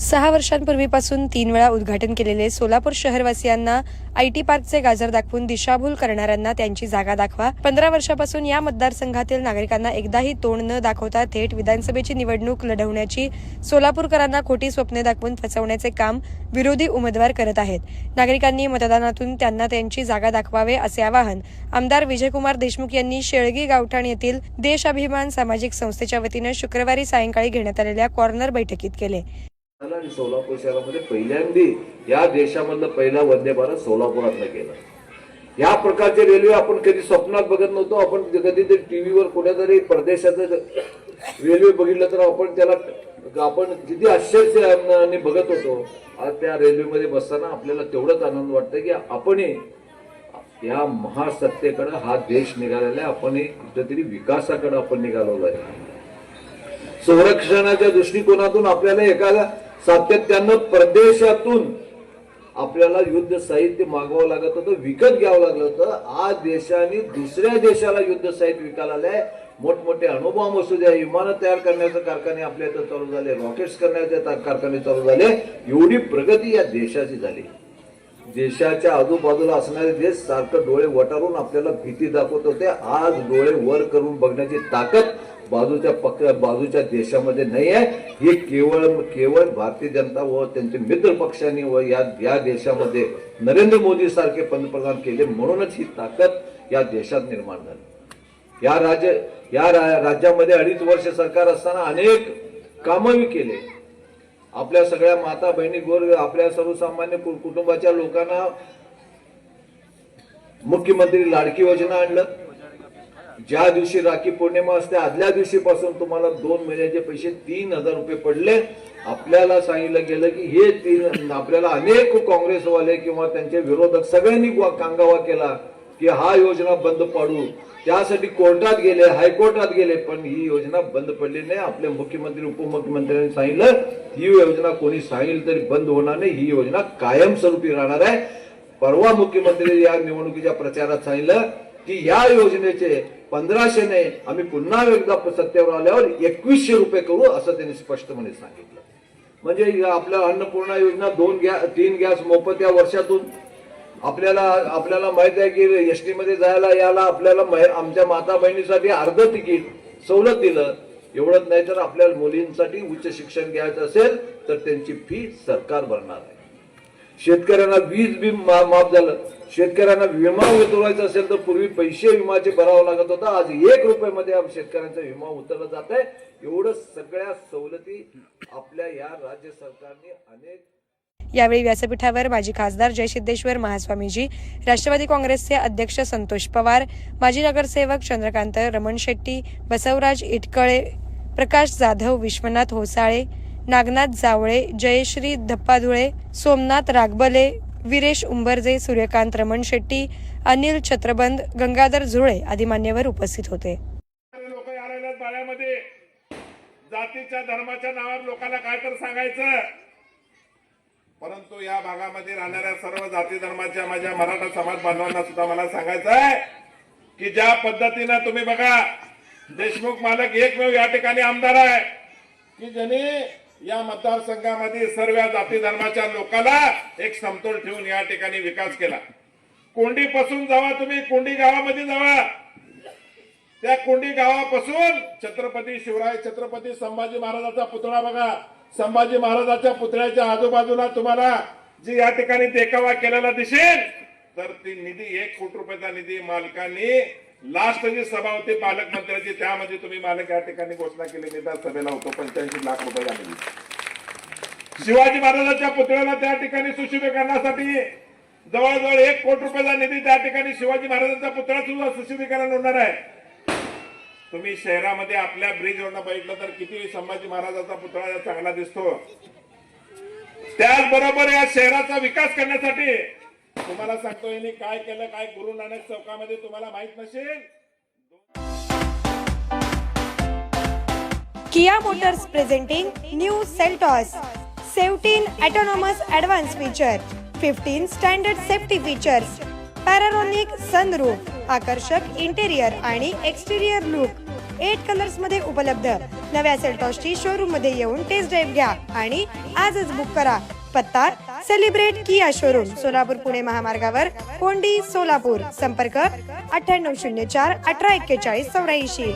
6 वर्षांपूर्वीपासून 3 वेळा उद्घाटन केलेले सोलापूर शहरवासियांना आयटी पार्कचे गाजर दाखवून दिशाभूल करणाऱ्यांना त्यांची जागा दाखवा. 15 वर्षापासून या मतदारसंघातील नागरिकांना एकदाही तोंड न दाखवता थेट विधानसभेची निवडणूक लढवण्याची सोलापूरकरांना खोटी स्वप्ने दाखवून फसवण्याचे काम विरोधी उमेदवार करत आहेत. नागरिकांनी मतदानातून त्यांना त्यांची जागा दाखवावे असे आवाहन आमदार विजयकुमार देशमुख यांनी शेळगी गावठाण येथील देशाभिमान सामाजिक संस्थेच्या वतीने शुक्रवारी सायंकाळी घेण्यात आलेल्या कॉर्नर बैठकीत केले. आणि सोलापूर शहरामध्ये पहिल्यांदा या देशामधलं पहिला वंदे भारत सोलापुरातनं केलं. या प्रकारचे रेल्वे आपण कधी स्वप्नात बघत नव्हतो. आपण कधीतरी टीव्हीवर कोणत्यातरी प्रदेशाचं रेल्वे बघितलं तर आपण किती आश्चर्याने बघत होतो. आज त्या रेल्वेमध्ये बसताना आपल्याला तेवढंच आनंद वाटतं की आपण या महासत्तेकडे हा देश निघालेला आहे. आपण कुठेतरी विकासाकडे आपण निघालेलो आहे. संरक्षणाच्या दृष्टिकोनातून आपल्याला एखाद्या सातत्यानं परदेशातून आपल्याला युद्ध साहित्य मागवावं लागत होतं, विकत घ्यावं लागलं होतं. आज देशाने दुसऱ्या देशाला युद्ध साहित्य विकायला आलंय. मोठमोठे अणुबॉम्ब असू द्या, विमानं तयार करण्याचे कारखाने आपल्या इथं चालू झाले, रॉकेट्स करण्याचे कारखाने चालू झाले. एवढी प्रगती या देशाची झाली. देशाच्या आजूबाजूला असणारे देश सारखं डोळे वटारून आपल्याला भीती दाखवत होते. आज डोळे वर करून बघण्याची ताकद बाजूच्या देशामध्ये नाही आहे. हे केवळ भारतीय जनता व त्यांचे मित्र पक्षांनी व या देशामध्ये नरेंद्र मोदी सारखे पंतप्रधान केले म्हणूनच ही ताकद या देशात निर्माण झाली. या राज्यामध्ये 2.5 वर्ष सरकार असताना अनेक कामं केले. आपल्या सगळ्या माता बहिणी आपल्या सर्वसामान्य कुटुंबाच्या लोकांना मुख्यमंत्री लाडकी योजना आणलं. ज्या दिवशी राखी पौर्णिमा असते आदल्या दिवशीपासून तुम्हाला 2 महिन्याचे पैसे 3,000 रुपये पडले. आपल्याला सांगितलं गेलं की हे आपल्याला अनेक काँग्रेसवाले किंवा त्यांचे विरोधक सगळ्यांनी कांगावा केला की हा योजना बंद पाडू. त्यासाठी कोर्टात गेले, हायकोर्टात गेले, पण ही योजना बंद पडली नाही. आपले मुख्यमंत्री उपमुख्यमंत्र्यांनी सांगितलं ही योजना कोणी सांगितलं तरी बंद होणार नाही, ही योजना कायमस्वरूपी राहणार आहे. परवा मुख्यमंत्री या निवडणुकीच्या प्रचारात सांगितलं की या योजनेचे 1,500 नाही, आम्ही पुन्हा एकदा सत्तेवर आल्यावर 2,100 रुपये करू असं त्यांनी स्पष्टपणे सांगितलं. म्हणजे आपल्या अन्नपूर्णा योजना 3 गॅस मोफत या वर्षातून आपल्याला माहित आहे की एसटी मध्ये जायला यायला आपल्याला आमच्या माता बहिणीसाठी अर्ध तिकीट सवलत दिलं. एवढंच नाही तर आपल्या मुलींसाठी उच्च शिक्षण घ्यायचं असेल तर त्यांची फी सरकार भरणार आहे. शेतकऱ्यांना वीज बिल माफ झालं. शेतकऱ्यांना विमा उतरवायचा असेल तर पूर्वी पैसे विमाचे भरावं लागत होता. आज 1 रुपयामध्ये शेतकऱ्यांचा विमा उतरला जात आहे. एवढं सगळ्या सवलती आपल्या या राज्य सरकारने अनेक. यावेळी व्यासपीठावर माजी खासदार जयसिद्धेश्वर महास्वामीजी, राष्ट्रवादी काँग्रेसचे अध्यक्ष संतोष पवार, माजी नगरसेवक चंद्रकांत रमण शेट्टी, बसवराज इटकळे, प्रकाश जाधव, विश्वनाथ होसाळे, नागनाथ जावळे, जयश्री धप्पाधुळे, सोमनाथ रागबले, वीरेश उंबरजे, सूर्यकांत रमण शेट्टी, अनिल छत्रबंद, गंगाधर झुळे आदी मान्यवर उपस्थित होते. लोक यायला बाळ्यामध्ये जातीच्या धर्माच्या नावावर लोकांना काय तर सांगायचं, परंतु या भागामध्ये राहणाऱ्या सर्व जाती धर्माच्या माझ्या मराठा समाज बांधवांना सुद्धा मला सांगायचं आहे की ज्या पद्धतीनं तुम्ही बघा, देशमुख मालक एकमेव या ठिकाणी आमदार आहे की ज्यांनी या मतदारसंघामध्ये सर्व जाती धर्माच्या लोकांना एक समतोल ठेवून या ठिकाणी विकास केला. कोंडीपासून जावा, तुम्ही कोंडी गावामध्ये जावा. त्या कोंडी गावापासून छत्रपती शिवराय, छत्रपती संभाजी महाराजांचा पुतळा बघा. संभाजी महाराजांच्या पुतळ्याच्या आजूबाजूला तुम्हाला जी या ठिकाणी देखावा केलेला दिसेल तर ती निधी 1 कोटी रुपयाचा निधी मालकांनी लास्ट जी सभा होती पालकमंत्र्याची त्यामध्ये तुम्ही मालक या ठिकाणी घोषणा केली. त्या सभेला होतो 85 लाख रुपये निधी. शिवाजी महाराजांच्या पुतळ्याला त्या ठिकाणी सुशोभीकरणासाठी जवळजवळ 1 कोटी रुपयाचा निधी त्या ठिकाणी शिवाजी महाराजांचा पुतळा सुद्धा सुशोभीकरण होणार आहे. तुम्ही शहरामध्ये आपल्या ब्रिजवरनं बघितलं तर किती संभाजी महाराजांचा पुतळा चांगला दिसतो. त्याचबरोबर या शहराचा विकास करण्यासाठी तुम्हाला सांगतो यांनी काय केलं, काय गुरु नानक चौकामध्ये तुम्हाला माहित नसेल. Kia Motors presenting new Seltos 17 autonomous advance feature, 15 standard safety features, panoramic sunroof, आकर्षक इंटेरियर आणि एक्सटिरियर लुक, 8 कलर्स मध्ये उपलब्ध. नव्या सेल्टॉसची शोरूम मध्ये येऊन टेस्ट ड्राईव्ह घ्या आणि आजच बुक करा. पत्ता celebrate Kia showroom, Solapur Pune महामार्गावर, कोंडी, सोलापूर. संपर्क 9804 1841 84.